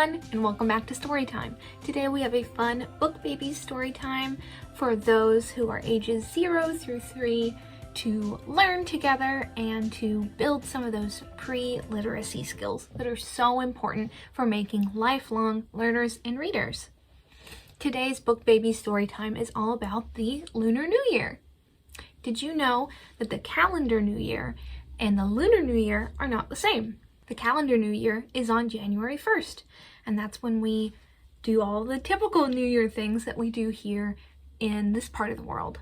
everyone, and welcome back to Storytime. Today we have a fun Book Baby story time for those who are ages 0 through 3 to learn together and to build some of those pre-literacy skills that are so important for making lifelong learners and readers. Today's Book Baby story time is all about the Lunar New Year. Did you know that the calendar New Year and the Lunar New Year are not the same? The calendar New Year is on January 1st, and that's when we do all the typical New Year things that we do here in this part of the world.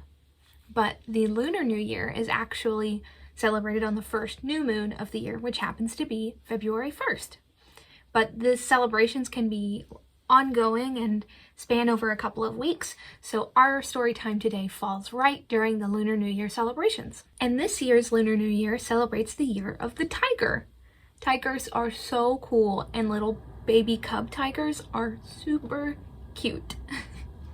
But the Lunar New Year is actually celebrated on the first new moon of the year, which happens to be February 1st. But the celebrations can be ongoing and span over a couple of weeks, so our story time today falls right during the Lunar New Year celebrations. And this year's Lunar New Year celebrates the year of the tiger. Tigers are so cool, and little baby cub tigers are super cute.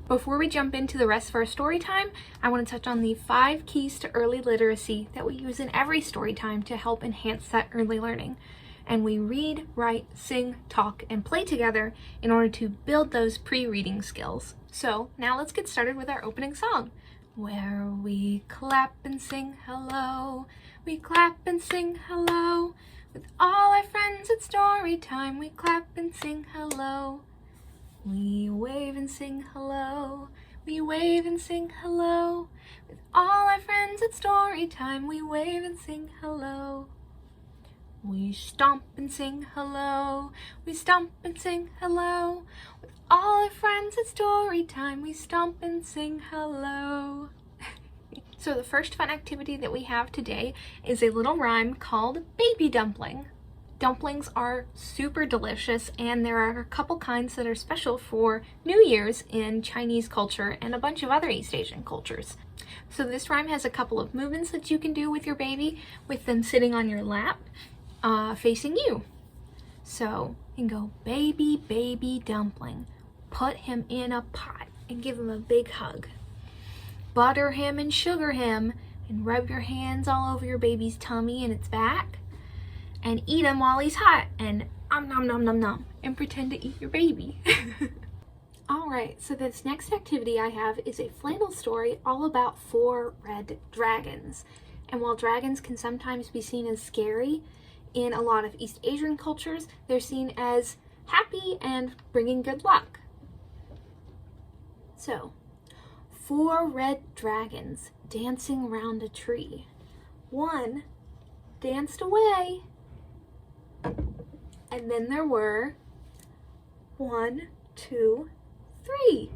Before we jump into the rest of our story time, I want to touch on the 5 keys to early literacy that we use in every story time to help enhance that early learning. And we read, write, sing, talk, and play together in order to build those pre-reading skills. So now let's get started with our opening song. Where we clap and sing hello, we clap and sing hello. With all our friends at story time, we clap and sing hello. We wave and sing hello, we wave and sing hello. With all our friends at story time, we wave and sing hello. We stomp and sing hello, we stomp and sing hello. With all our friends at story time, we stomp and sing hello. So the first fun activity that we have today is a little rhyme called Baby Dumpling. Dumplings are super delicious, and there are a couple kinds that are special for New Year's in Chinese culture and a bunch of other East Asian cultures. So this rhyme has a couple of movements that you can do with your baby, with them sitting on your lap, facing you. So you can go, baby, baby dumpling, put him in a pot and give him a big hug. Butter him and sugar him, and rub your hands all over your baby's tummy and its back, and eat him while he's hot, and nom nom nom nom, and pretend to eat your baby. Alright, so this next activity I have is a flannel story all about 4 red dragons. And while dragons can sometimes be seen as scary, in a lot of East Asian cultures, they're seen as happy and bringing good luck. So, 4 red dragons dancing round a tree. 1 danced away, and then there were 1, 2, 3.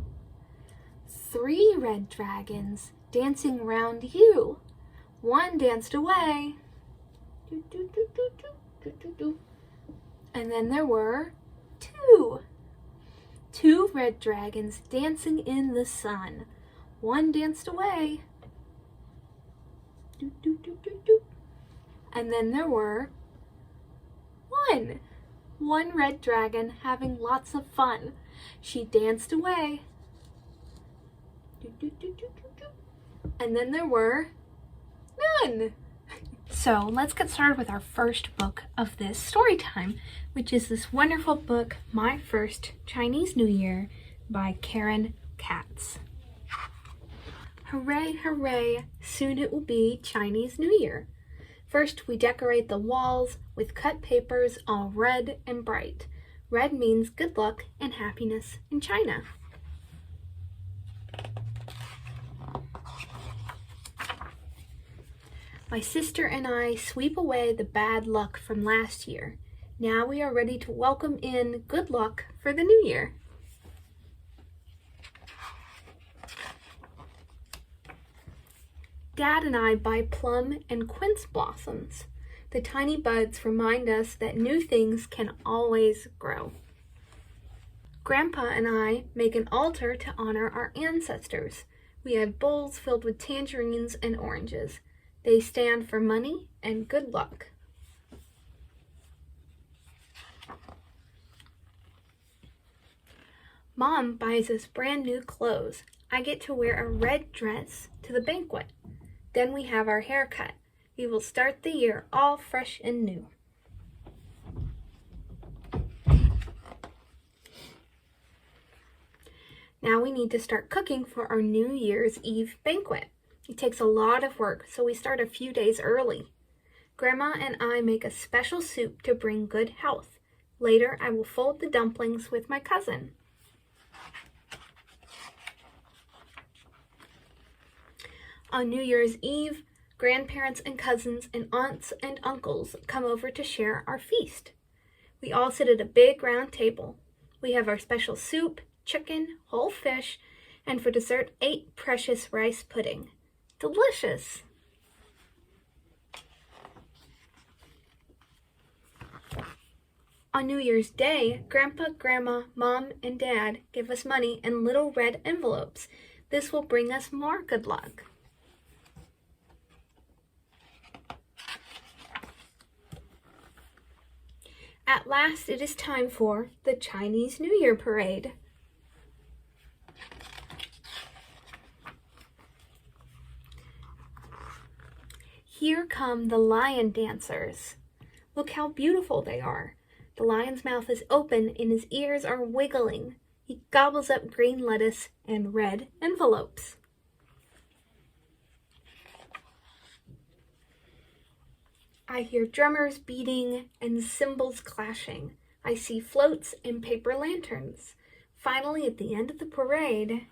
3 red dragons dancing round you. 1 danced away, and then there were 2. 2 red dragons dancing in the sun. 1 danced away, and then there were 1 red dragon having lots of fun. She danced away, and then there were none. So let's get started with our first book of this story time, which is this wonderful book, My First Chinese New Year by Karen Katz. Hooray, hooray, soon it will be Chinese New Year. First, we decorate the walls with cut papers all red and bright. Red means good luck and happiness in China. My sister and I sweep away the bad luck from last year. Now we are ready to welcome in good luck for the new year. Dad and I buy plum and quince blossoms. The tiny buds remind us that new things can always grow. Grandpa and I make an altar to honor our ancestors. We have bowls filled with tangerines and oranges. They stand for money and good luck. Mom buys us brand new clothes. I get to wear a red dress to the banquet. Then we have our hair cut. We will start the year all fresh and new. Now we need to start cooking for our New Year's Eve banquet. It takes a lot of work, so we start a few days early. Grandma and I make a special soup to bring good health. Later, I will fold the dumplings with my cousin. On New Year's Eve, grandparents and cousins and aunts and uncles come over to share our feast. We all sit at a big round table. We have our special soup, chicken, whole fish, and for dessert, 8 precious rice pudding. Delicious! On New Year's Day, Grandpa, Grandma, Mom, and Dad give us money in little red envelopes. This will bring us more good luck. At last, it is time for the Chinese New Year parade. Here come the lion dancers. Look how beautiful they are. The lion's mouth is open and his ears are wiggling. He gobbles up green lettuce and red envelopes. I hear drummers beating and cymbals clashing. I see floats and paper lanterns. Finally, at the end of the parade,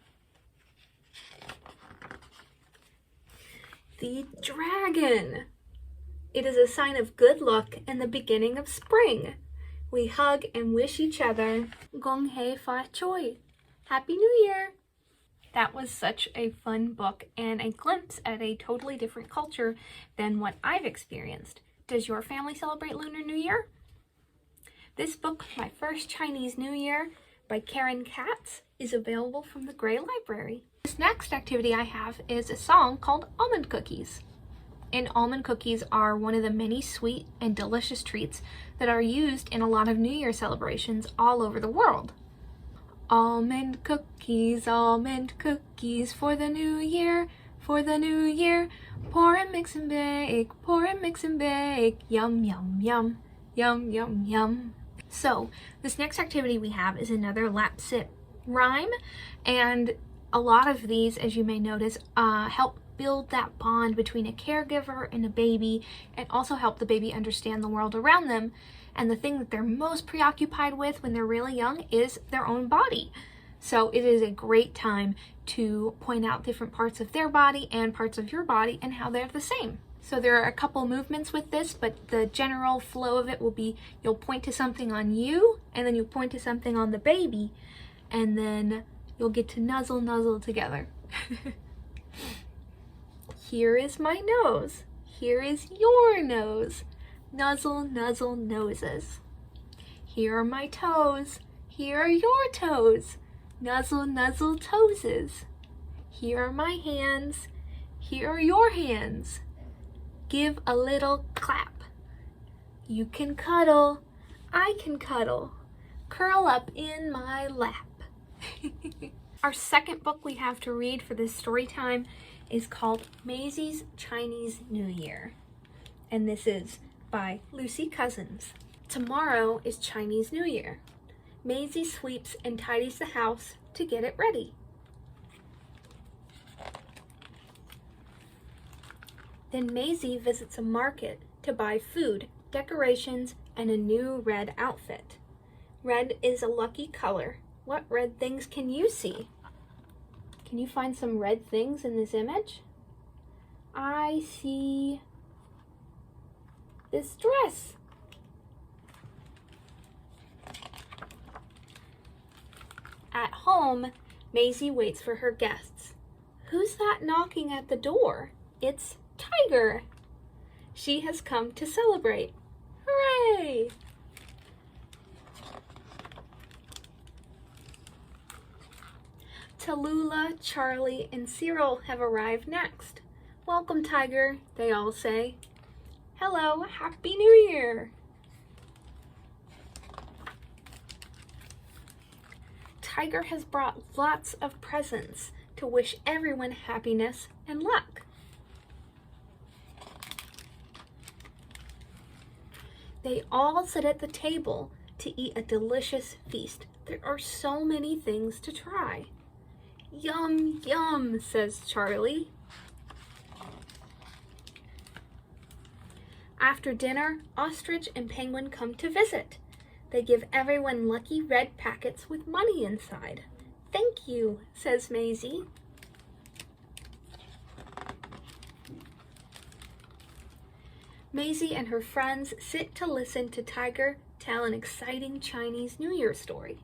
the dragon. It is a sign of good luck and the beginning of spring. We hug and wish each other Gong Hei Fa Choi. Happy New Year! That was such a fun book and a glimpse at a totally different culture than what I've experienced. Does your family celebrate Lunar New Year? This book, My First Chinese New Year by Karen Katz, is available from the Gray Library. This next activity I have is a song called Almond Cookies. And almond cookies are one of the many sweet and delicious treats that are used in a lot of New Year celebrations all over the world. Almond cookies for the new year, for the new year. Pour and mix and bake, pour and mix and bake. Yum, yum, yum, yum, yum, yum. So this next activity we have is another lap sit rhyme, and a lot of these, as you may notice, help build that bond between a caregiver and a baby, and also help the baby understand the world around them. And the thing that they're most preoccupied with when they're really young is their own body. So it is a great time to point out different parts of their body and parts of your body and how they're the same. So there are a couple movements with this, but the general flow of it will be you'll point to something on you, and then you'll point to something on the baby, and then you'll get to nuzzle together. Here is my nose. Here is your nose. Nuzzle, nuzzle noses. Here are my toes. Here are your toes. Nuzzle, nuzzle toeses. Here are my hands. Here are your hands. Give a little clap. You can cuddle. I can cuddle. Curl up in my lap. Our second book we have to read for this story time is called Maisies Chinese New Year, and this is by Lucy Cousins. Tomorrow is Chinese New Year. Maisie sweeps and tidies the house to get it ready. Then Maisie visits a market to buy food, decorations, and a new red outfit. Red is a lucky color. What red things can you see? Can you find some red things in this image? I see this dress. At home, Maisie waits for her guests. Who's that knocking at the door? It's Tiger. She has come to celebrate. Hooray! Tallulah, Charlie, and Cyril have arrived next. Welcome, Tiger, they all say. Hello, Happy New Year! Tiger has brought lots of presents to wish everyone happiness and luck. They all sit at the table to eat a delicious feast. There are so many things to try. Yum, yum, says Charlie. After dinner, Ostrich and Penguin come to visit. They give everyone lucky red packets with money inside. Thank you, says Maisie. Maisie and her friends sit to listen to Tiger tell an exciting Chinese New Year story.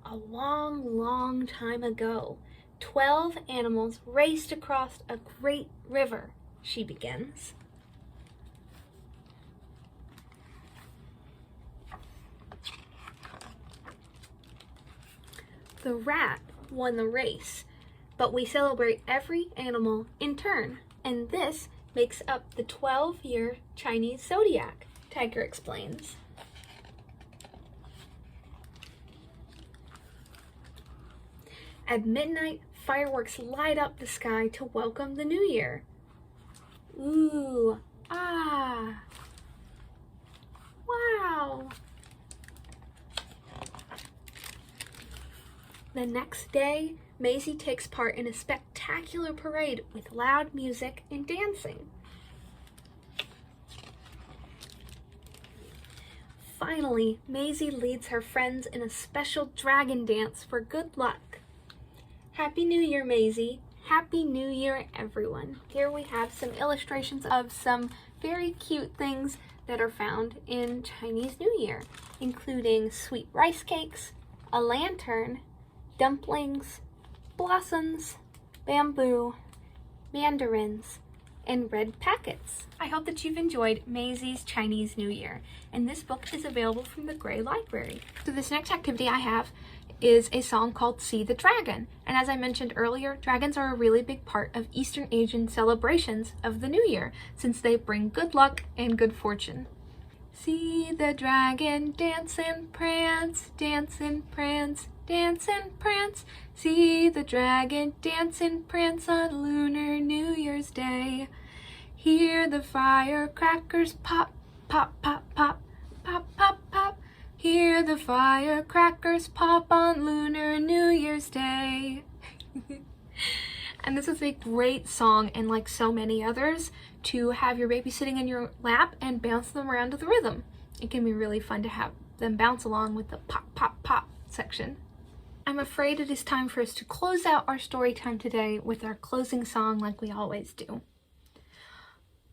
A long, long time ago, 12 animals raced across a great river, she begins. The rat won the race, but we celebrate every animal in turn, and this makes up the 12-year Chinese zodiac, Tiger explains. At midnight, fireworks light up the sky to welcome the new year. Ooh, ah, wow. The next day, Maisie takes part in a spectacular parade with loud music and dancing. Finally, Maisie leads her friends in a special dragon dance for good luck. Happy New Year, Maisie. Happy New Year, everyone. Here we have some illustrations of some very cute things that are found in Chinese New Year, including sweet rice cakes, a lantern, dumplings, blossoms, bamboo, mandarins, and red packets. I hope that you've enjoyed Maisie's Chinese New Year, and this book is available from the Gray Library. So this next activity I have is a song called See the Dragon, and as I mentioned earlier, dragons are a really big part of Eastern Asian celebrations of the New Year, since they bring good luck and good fortune. See the dragon dance and prance, dance and prance, dance and prance. See the dragon dance and prance on Lunar New Year's Day. Hear the firecrackers pop, pop, pop, pop, pop, pop, pop. Hear the firecrackers pop on Lunar New Year's Day. And this is a great song, and like so many others, to have your baby sitting in your lap and bounce them around to the rhythm. It can be really fun to have them bounce along with the pop, pop, pop section. I'm afraid it is time for us to close out our story time today with our closing song like we always do.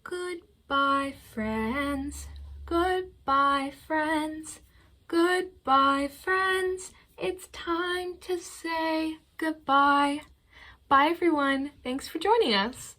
Goodbye, friends. Goodbye, friends. Goodbye, friends. It's time to say goodbye. Bye, everyone. Thanks for joining us.